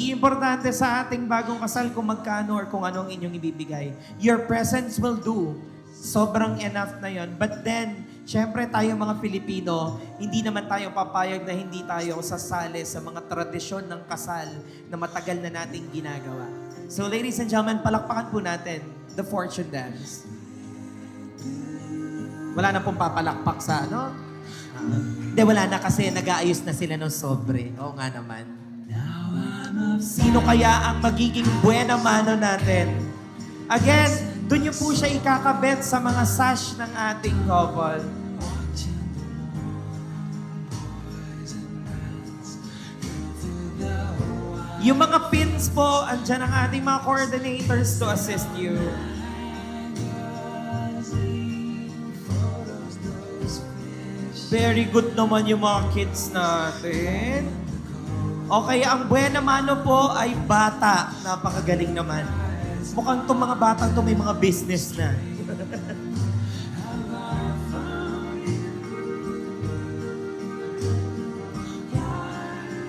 Importante sa ating bagong kasal kung magkano or kung anong inyong ibibigay. Your presence will do. Sobrang enough na yon. But then, syempre tayo mga Pilipino, hindi naman tayo papayag na hindi tayo sasali sa mga tradisyon ng kasal na matagal na nating ginagawa. So ladies and gentlemen, palakpakan po natin the fortune dance. Wala na pong papalakpak sa ano? Hindi, wala na kasi nag-aayos na sila ng sobre. Oo nga naman. Sino kaya ang magiging buena mano natin? Again, doon niyo po siya ikakabit sa mga sash ng ating couple. Yung mga pins po, andyan ang ating mga coordinators to assist you. Very good naman yung mga kids natin. Okay, ang buena mano po ay bata. Napakagaling naman. Mukhang itong mga batang to may mga business na.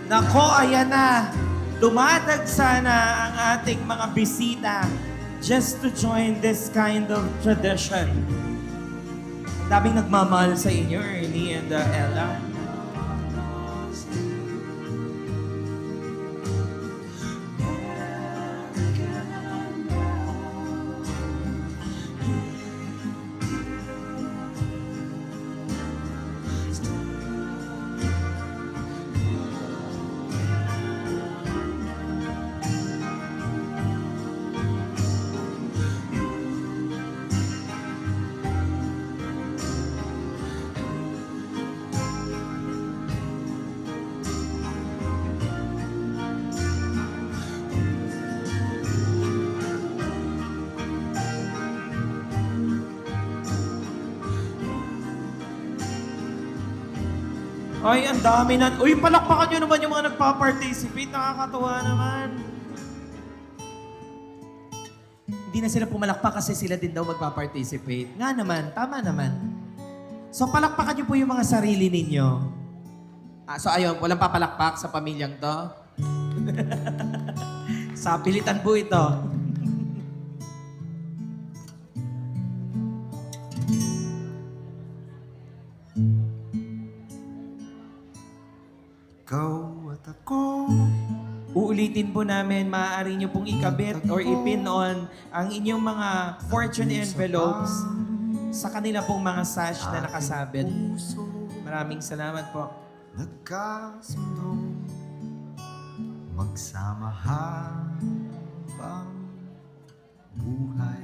Nako, ayan na. Dumadag sana ang ating mga bisita just to join this kind of tradition. Daming nagmamahal sa inyo, Ernie and Ella. Ay, ang dami na. Uy, palakpakan nyo naman yung mga nagpa-participate. Nakakatuwa naman. Hindi na sila pumalakpak kasi sila din daw magpa-participate. Nga naman, tama naman. So, palakpakan nyo po yung mga sarili ninyo. So, ayun, walang papalakpak sa pamilyang to. Sa pilitan po ito. Ikaw at ako. Uulitin po namin, maaari nyo pong ikabit or ipin on ang inyong mga fortune envelopes sa kanila pong mga sash na nakasabit. Puso Maraming salamat po. nagkasundong magsama habang buhay.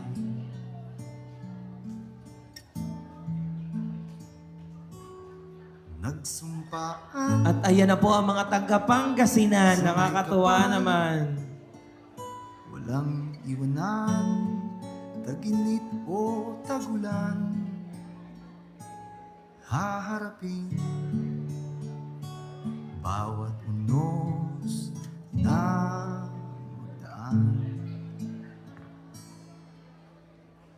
Nagsumpaan At ayan na po ang mga taga-Pangasinan. Nakakatuwa naman. walang iwanan, taginit o tagulan. Haharapin bawat unos na magdaan.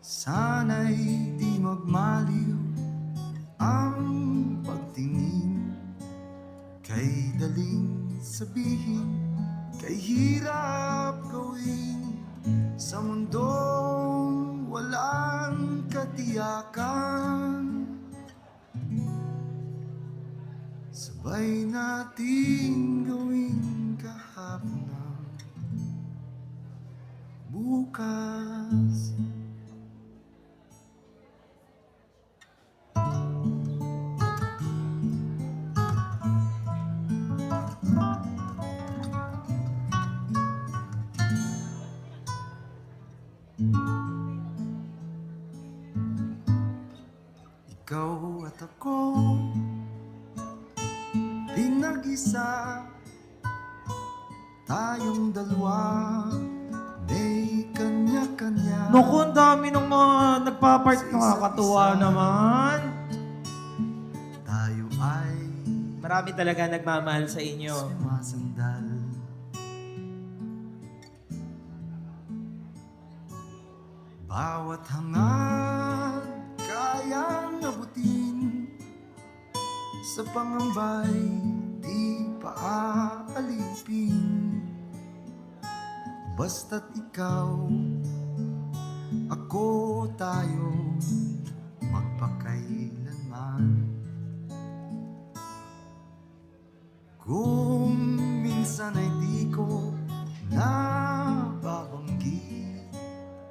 Sana'y di magmaliw ang pagtingin, kay daling sabihin, kay hirap gawin sa mundong walang katiyakan. Sabay nating gawin kahapon ng bukas. Ikaw at ako, pinag-isa, tayong dalawa, may kanya-kanya. Naku, ang dami ng mga nagpapart. Nakakatuwa naman. Tayo ay Marami talaga nagmamahal sa inyo. sumasandal. Bawat hangad kayang abutin, sa pangambay di paaalipin. basta't ikaw, ako, tayo, magpakailanman. Kung minsan ay di ko nababanggit,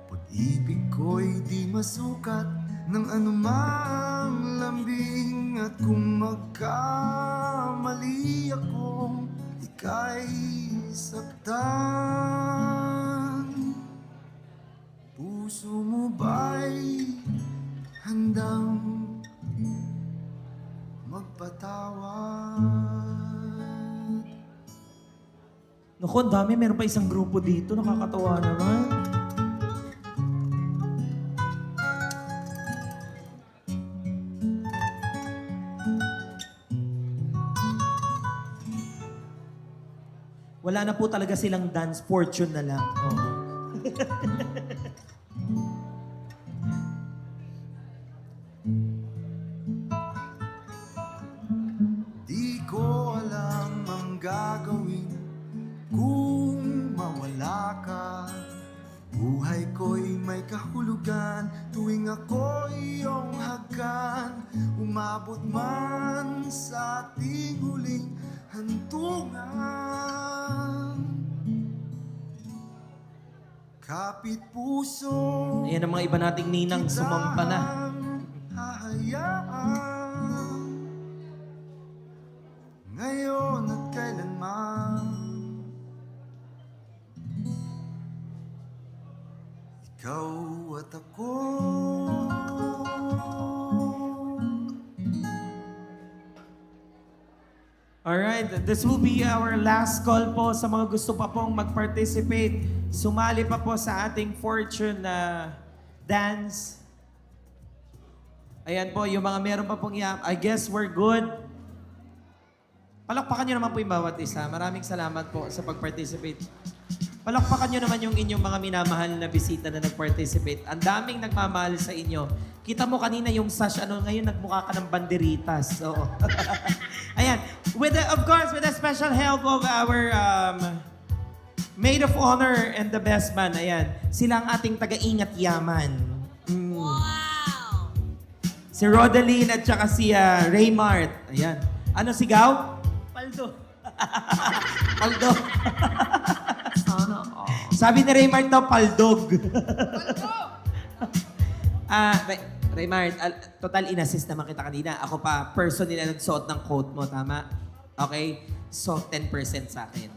pag-ibig ko'y di masukat ng anumang lambing. At kung magkamali akong ika'y saktan, puso mo ba'y handang magpatawad? Naku, ang dami. Meron pa isang grupo dito. Nakakatawa naman. Wala na po talaga silang dance. Fortune na lang. Oo. Di ko alam ang gagawin kung mawala ka. Buhay ko'y may kahulugan tuwing ako'y iyong hagkan. Umabot man sa ating huling hantungan, kapit puso Ayan ang mga iba nating ninang sumampa na. hahayaan, ngayon at kailanman. Ikaw at ako, Alright, this will be our last call po sa mga gusto pa pong mag-participate. Sumali pa po sa ating Fortune na dance. Ayan po, yung mga meron pa pong I guess we're good. Palakpakan nyo naman po yung bawat isa. Maraming salamat po sa pag-participate. Palakpakan nyo naman yung inyong mga minamahal na bisita na nag-participate. Ang daming nagmamahal sa inyo. Kita mo kanina yung sash, ngayon nagmukha ka ng banderitas. Oo. Ayan. Of course, with the special help of our maid of honor and the best man. Ayan. Sila ang ating taga-ingat yaman. Wow! Si Rodeline at saka si Raymart. Ayan. Ano sigaw? Paldo. Paldo. Sabi ni Raymart daw, paldog. Raymart, total inassist naman kita kanina. Ako pa, person nila nagsuot ng coat mo, tama? Okay? So, 10% sa akin.